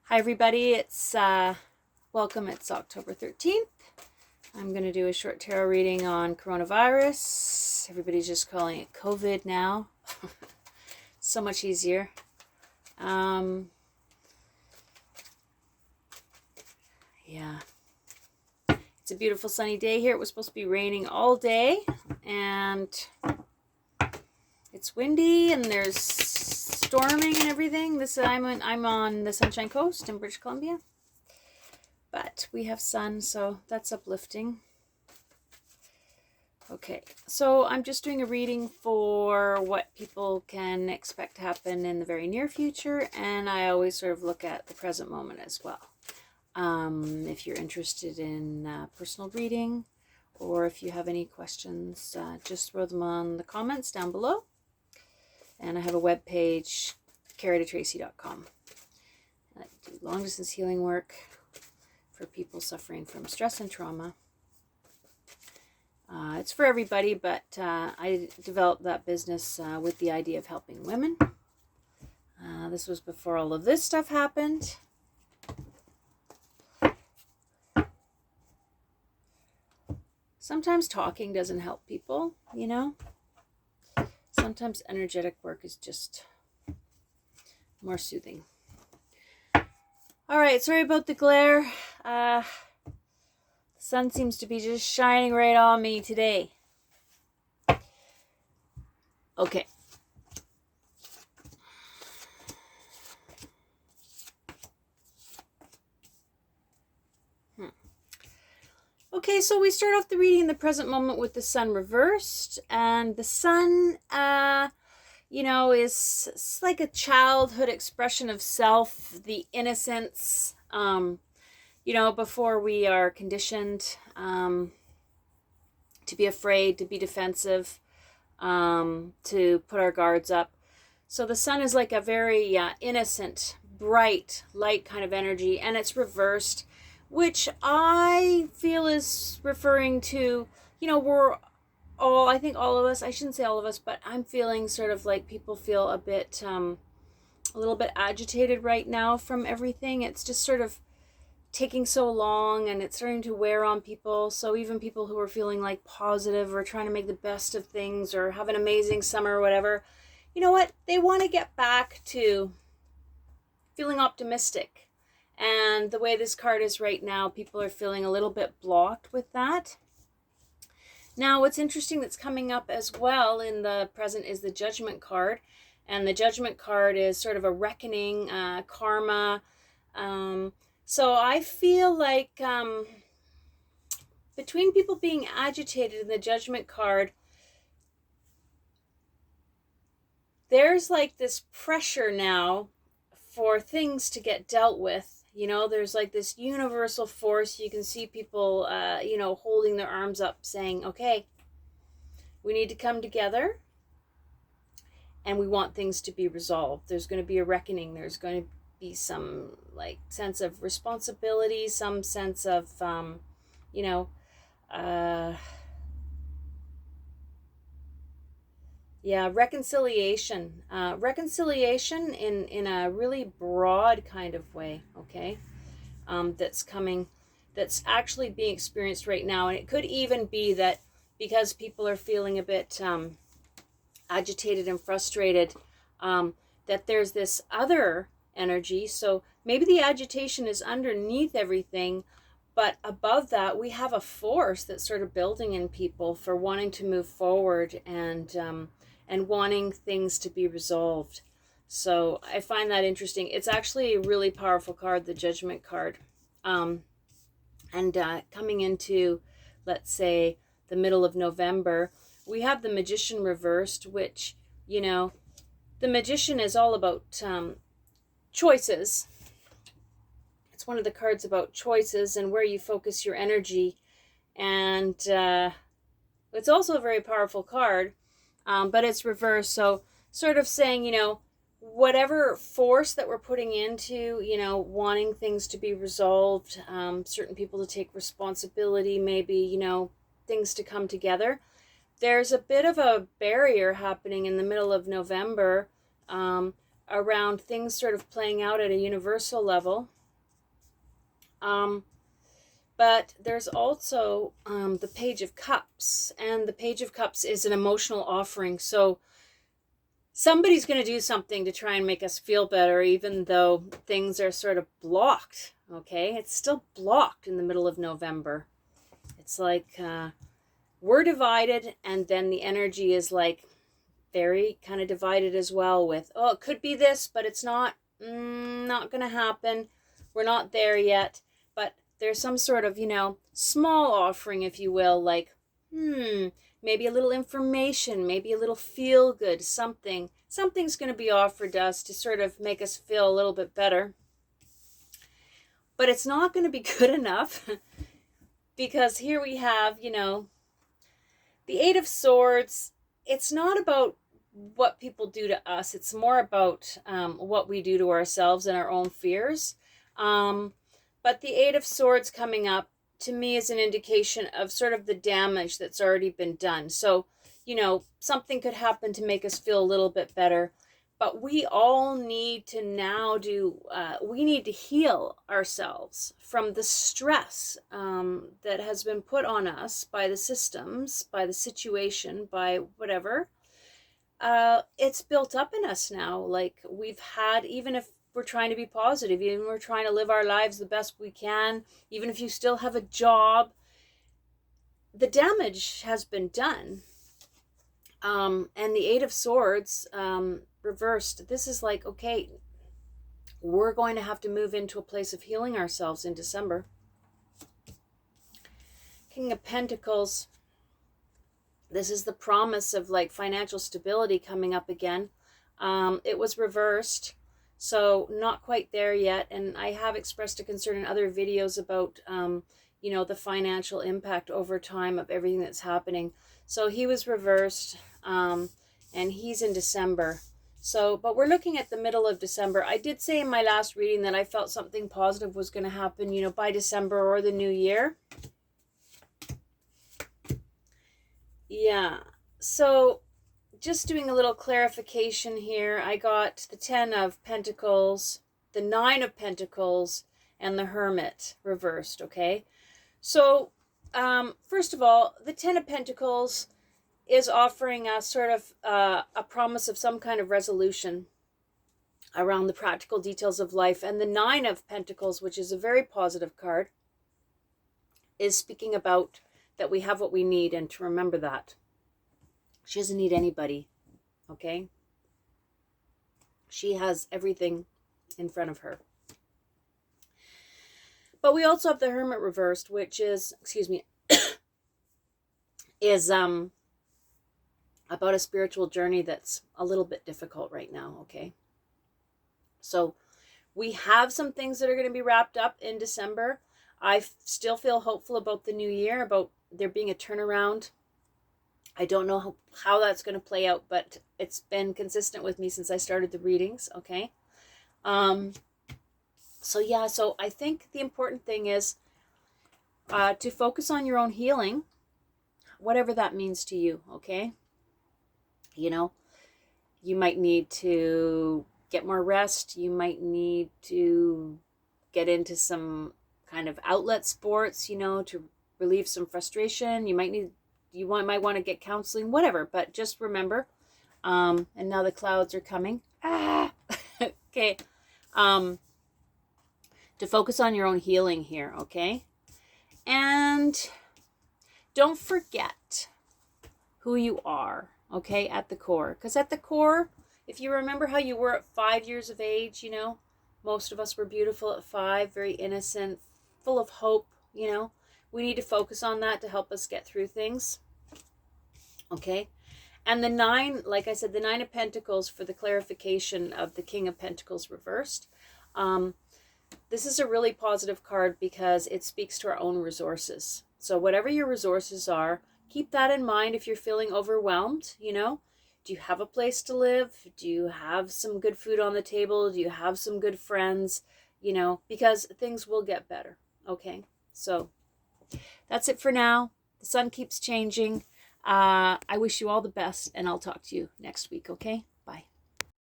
Hi everybody, it's welcome. It's October 13th. I'm going to do a short tarot reading on coronavirus. Everybody's just calling it COVID now. So much easier. Yeah. It's a beautiful sunny day here. It was supposed to be raining all day and it's windy and there's storming and everything. I'm on the Sunshine Coast in British Columbia. But we have sun, so that's uplifting. Okay, so I'm just doing a reading for what people can expect to happen in the very near future, and I always sort of look at the present moment as well. If you're interested in personal reading, or if you have any questions, just throw them on the comments down below. And I have a web page, caritotracy.com. I do long distance healing work for people suffering from stress and trauma. It's for everybody, but I developed that business with the idea of helping women. This was before all of this stuff happened. Sometimes talking doesn't help people, you know. Sometimes energetic work is just more soothing. All right, sorry about the glare. The sun seems to be just shining right on me today. Okay. Okay, so we start off the reading in the present moment with the sun reversed, and the sun, is like a childhood expression of self, the innocence, before we are conditioned to be afraid, to be defensive, to put our guards up. So the sun is like a very innocent, bright, light kind of energy, and it's reversed, which I feel is referring to, I think all of us, I shouldn't say all of us, but I'm feeling sort of like people feel a little bit agitated right now from everything. It's just sort of taking so long and it's starting to wear on people. So even people who are feeling like positive or trying to make the best of things or have an amazing summer or whatever, you know what? They want to get back to feeling optimistic. And the way this card is right now, people are feeling a little bit blocked with that. Now, what's interesting that's coming up as well in the present is the Judgment card. And the Judgment card is sort of a reckoning, karma. So I feel like between people being agitated and the Judgment card, there's like this pressure now for things to get dealt with. There's like this universal force. You can see people, holding their arms up saying, okay, we need to come together and we want things to be resolved. There's going to be a reckoning. There's going to be some like sense of responsibility, some sense of, reconciliation. Reconciliation in a really broad kind of way, okay? That's actually being experienced right now. And it could even be that because people are feeling a bit agitated and frustrated, that there's this other energy. So maybe the agitation is underneath everything, but above that, we have a force that's sort of building in people for wanting to move forward and wanting things to be resolved. So I find that interesting. It's actually a really powerful card, the Judgment card. Coming into, let's say, the middle of November, we have the Magician reversed, which, the Magician is all about choices. It's one of the cards about choices and where you focus your energy. And it's also a very powerful card. But it's reversed, so sort of saying, whatever force that we're putting into, wanting things to be resolved, certain people to take responsibility, maybe, things to come together. There's a bit of a barrier happening in the middle of November around things sort of playing out at a universal level. But there's also the Page of Cups, and the Page of Cups is an emotional offering. So somebody's going to do something to try and make us feel better, even though things are sort of blocked, okay? It's still blocked in the middle of November. It's like we're divided, and then the energy is like very kind of divided as well with, oh, it could be this, but it's not, not going to happen. We're not there yet. But there's some sort of, small offering, if you will, like, maybe a little information, maybe a little feel good, something. Something's going to be offered to us to sort of make us feel a little bit better. But it's not going to be good enough because here we have, the Eight of Swords. It's not about what people do to us. It's more about what we do to ourselves and our own fears. But the Eight of Swords coming up, to me, is an indication of sort of the damage that's already been done. So, something could happen to make us feel a little bit better. But we all need to now we need to heal ourselves from the stress that has been put on us by the systems, by the situation, by whatever. It's built up in us now. Like we've had, even if we're trying to be positive, even if we're trying to live our lives the best we can, even if you still have a job, the damage has been done. And the Eight of Swords reversed, this is like, okay, we're going to have to move into a place of healing ourselves in December. King of Pentacles, this is the promise of like financial stability coming up again. It was reversed, so not quite there yet. And I have expressed a concern in other videos about, the financial impact over time of everything that's happening. So he was reversed, and he's in December. So, but we're looking at the middle of December. I did say in my last reading that I felt something positive was going to happen, by December or the new year. Yeah. So just doing a little clarification here. I got the 10 of Pentacles, the 9 of Pentacles, and the Hermit reversed, okay? So, first of all, the 10 of Pentacles is offering us sort of a promise of some kind of resolution around the practical details of life. And the 9 of Pentacles, which is a very positive card, is speaking about that we have what we need, and to remember that. She doesn't need anybody, okay? She has everything in front of her. But we also have the Hermit reversed, which is, is about a spiritual journey that's a little bit difficult right now, okay? So we have some things that are going to be wrapped up in December. I still feel hopeful about the new year, about there being a turnaround. I don't know how that's going to play out, but it's been consistent with me since I started the readings, okay? So I think the important thing is to focus on your own healing, whatever that means to you, okay? You might need to get more rest. You might need to get into some kind of outlet sports, to relieve some frustration. You might want to get counseling, whatever. But just remember, and now the clouds are coming. Okay. To focus on your own healing here, okay? And don't forget who you are, okay, at the core. Because at the core, if you remember how you were at 5 years of age, most of us were beautiful at 5, very innocent, full of hope, We need to focus on that to help us get through things, okay? And the 9, like I said, the 9 of Pentacles for the clarification of the King of Pentacles reversed. This is a really positive card because it speaks to our own resources. So whatever your resources are, keep that in mind if you're feeling overwhelmed, Do you have a place to live? Do you have some good food on the table? Do you have some good friends? Because things will get better, okay? So that's it for now. The sun keeps changing. I wish you all the best, and I'll talk to you next week, okay?